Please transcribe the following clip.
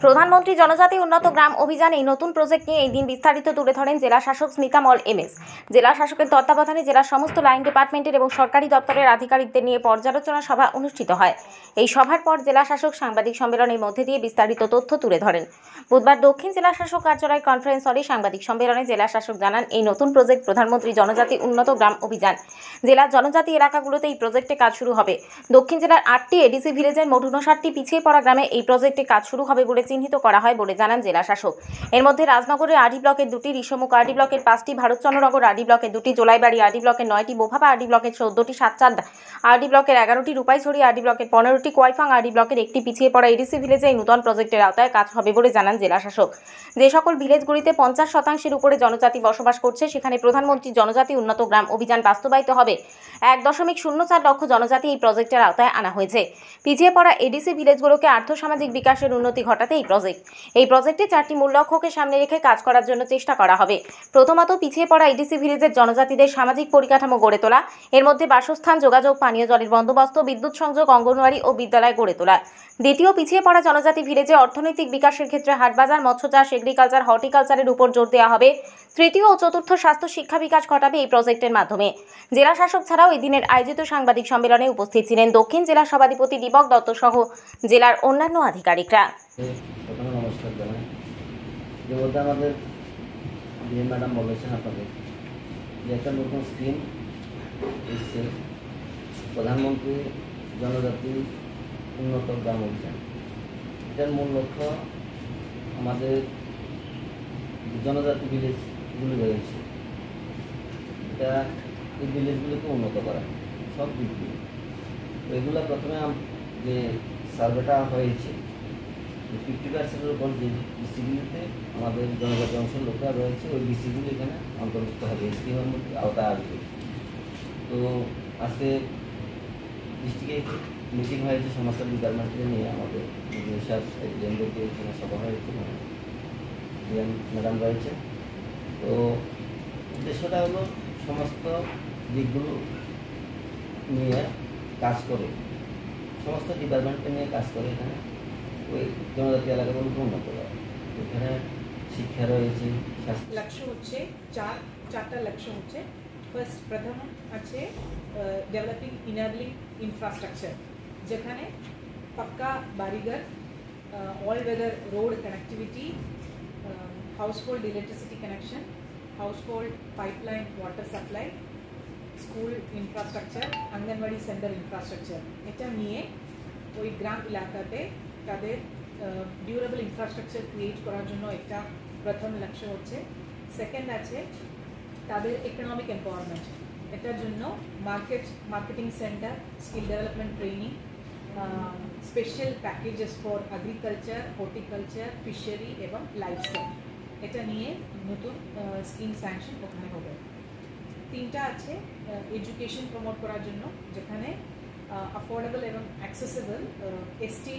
প্রধানমন্ত্রী জনজাতি উন্নত গ্রাম অভিযান এই নতুন প্রজেক্ট নিয়ে এই দিন বিস্তারিত তুলে ধরেন জেলা শাসক স্মিতা মল এমএস। জেলা শাসকের তত্ত্বাবধানে জেলার সমস্ত লাইন ডিপার্টমেন্টের এবং সরকারি দপ্তরের আধিকারিকদের নিয়ে পর্যালোচনা সভা অনুষ্ঠিত হয়। এই সভার পর জেলা শাসক সাংবাদিক সম্মেলনের মধ্যে দিয়ে বিস্তারিত তথ্য তুলে ধরেন। বুধবার দক্ষিণ জেলা শাসক কার্যালয় কনফারেন্স হলে সাংবাদিক সম্মেলনে জেলা শাসক জানান, এই নতুন প্রজেক্ট প্রধানমন্ত্রী জনজাতি উন্নত গ্রাম অভিযান। জেলার জনজাতি এলাকাগুলোতে এই প্রজেক্টে কাজ শুরু হবে। দক্ষিণ জেলার 8টি এডিসি ভিলেজের মোট 59টি পিছিয়ে পড়া গ্রামে এই প্রজেক্টে কাজ শুরু হবে বলে চিহ্নিত করা হয় বলে জানান জেলা শাসক। এর মধ্যে রাজনগরের আরডি ব্লকের 2টি, ঋষমুখ আরডি ব্লকের 5টি, ভারতচন্দ্রনগর আরডি ব্লকের 2টি, জোলাইবাড়ি আরডি ব্লকের 9টি, বোভাবা আরডি ব্লকের 14টি, সাতচাঁদ আরডি ব্লকের 11টি, রূপাইছড়ি আরডি ব্লকের 15টি, কোয়াইফাং আরডি ব্লকের 1টি পিছিয়ে পড়া এডিসি ভিলেজে এই নতুন প্রজেক্টের আওতায় কাজ হবে বলে জানান জেলা শাসক। যে সকল ভিলেজগুলিতে 50% উপরে জনজাতি বসবাস করছে সেখানে প্রধানমন্ত্রী জনজাতি উন্নত গ্রাম অভিযান বাস্তবায়িত হবে। 1.04 লক্ষ জনজাতি এই প্রজেক্টের আওতায় আনা হয়েছে। পিছিয়ে পড়া এডিসি ভিলেজগুলোকে আর্থসামাজিক বিকাশের উন্নতি ঘটাতে এই প্রজেক্টে 4টি মূল লক্ষ্যকে সামনে রেখে কাজ করার জন্য চেষ্টা করা হবে। প্রথমত, পিছিয়ে পড়া এডিসি ভিলেজের জনজাতিদের সামাজিক পরিকাঠামো গড়ে তোলা, এর মধ্যে বাসস্থান, যোগাযোগ, পানীয় জলের বন্দোবস্ত, বিদ্যুৎ সংযোগ, অঙ্গনওয়াড়ি ও বিদ্যালয় গড়ে তোলা। দ্বিতীয়, পিছিয়ে পড়া জনজাতি ভিলেজে অর্থনৈতিক বিকাশের ক্ষেত্রে হাটবাজার, মৎস্য চাষ, এগ্রিকালচার, হর্টিকালচারের উপর জোর দেওয়া হবে। তৃতীয় ও চতুর্থ, স্বাস্থ্য শিক্ষা বিকাশ ঘটাবে এই প্রজেক্টের মাধ্যমে। জেলা শাসক ছাড়াও এই দিনের আয়োজিত সাংবাদিক সম্মেলনে উপস্থিত ছিলেন দক্ষিণ জেলা সভাধিপতি দীপক দত্ত সহ জেলার অন্যান্য আধিকারিকরা। প্রথমে নমস্কার জানাই। যে বলতে আমাদের ডিএম ম্যাডাম বলেছেন আপনাদের যে একটা নতুন স্কিম এসছে, প্রধানমন্ত্রী জনজাতি উন্নত গ্রাম অভিযান। এটার মূল লক্ষ্য আমাদের জনজাতি ভিলেজগুলি রয়েছে, এটা এই ভিলেজগুলিকে উন্নত করা সব দিক দিয়ে। তো এগুলো প্রথমে যে সার্ভেটা হয়েছে 50%-এর উপর যে ডিসিগুলিতে আমাদের জনজাতি অংশের লোকেরা রয়েছে, ওই ডিসিগুলি এখানে অন্তর্ভুক্ত হবে, স্কিমের মধ্যে আওতায় আসবে। তো আজকে ডিস্ট্রিক্টে মিটিং হয়েছে সমস্ত ডিপার্টমেন্টকে নিয়ে, আমাদের ডিএমদেরকে এখানে সভা হয়েছে, ডিএম ম্যাডাম রয়েছে। তো উদ্দেশ্যটা হলো সমস্ত দিকগুলো নিয়ে কাজ করে, সমস্ত ডিপার্টমেন্টকে নিয়ে কাজ করে এখানে ওই জনজাতি এলাকাগুলোকে উন্নত করা। এখানে শিক্ষা রয়েছে, লক্ষ্য হচ্ছে চারটা লক্ষ্য হচ্ছে। ফার্স্ট, প্রথম আছে ডেভেলপিং ইনাবলিং ইনফ্রাস্ট্রাকচার, যেখানে পাক্কা বাড়িঘর, all weather road connectivity, household electricity connection, household pipeline water supply, school infrastructure, anganwadi centre infrastructure, এটা নিয়ে ওই গ্রাম এলাকাতে তাদের ডিউরেবল ইনফ্রাস্ট্রাকচার ক্রিয়েট করার জন্য একটা প্রথম লক্ষ্য হচ্ছে। সেকেন্ড আছে তাদের ইকোনমিক এম্পাওয়ারমেন্ট, এটার জন্য marketing centre, skill development training, special packages for agriculture, horticulture, fishery এবং লাইভস্টক, এটা নিয়ে নতুন স্কিম স্যাংশন ওখানে হবে। তিনটা আছে এডুকেশন প্রমোট করার জন্য, যেখানে অ্যাফোর্ডেবল এবং অ্যাক্সেসেবল এসটি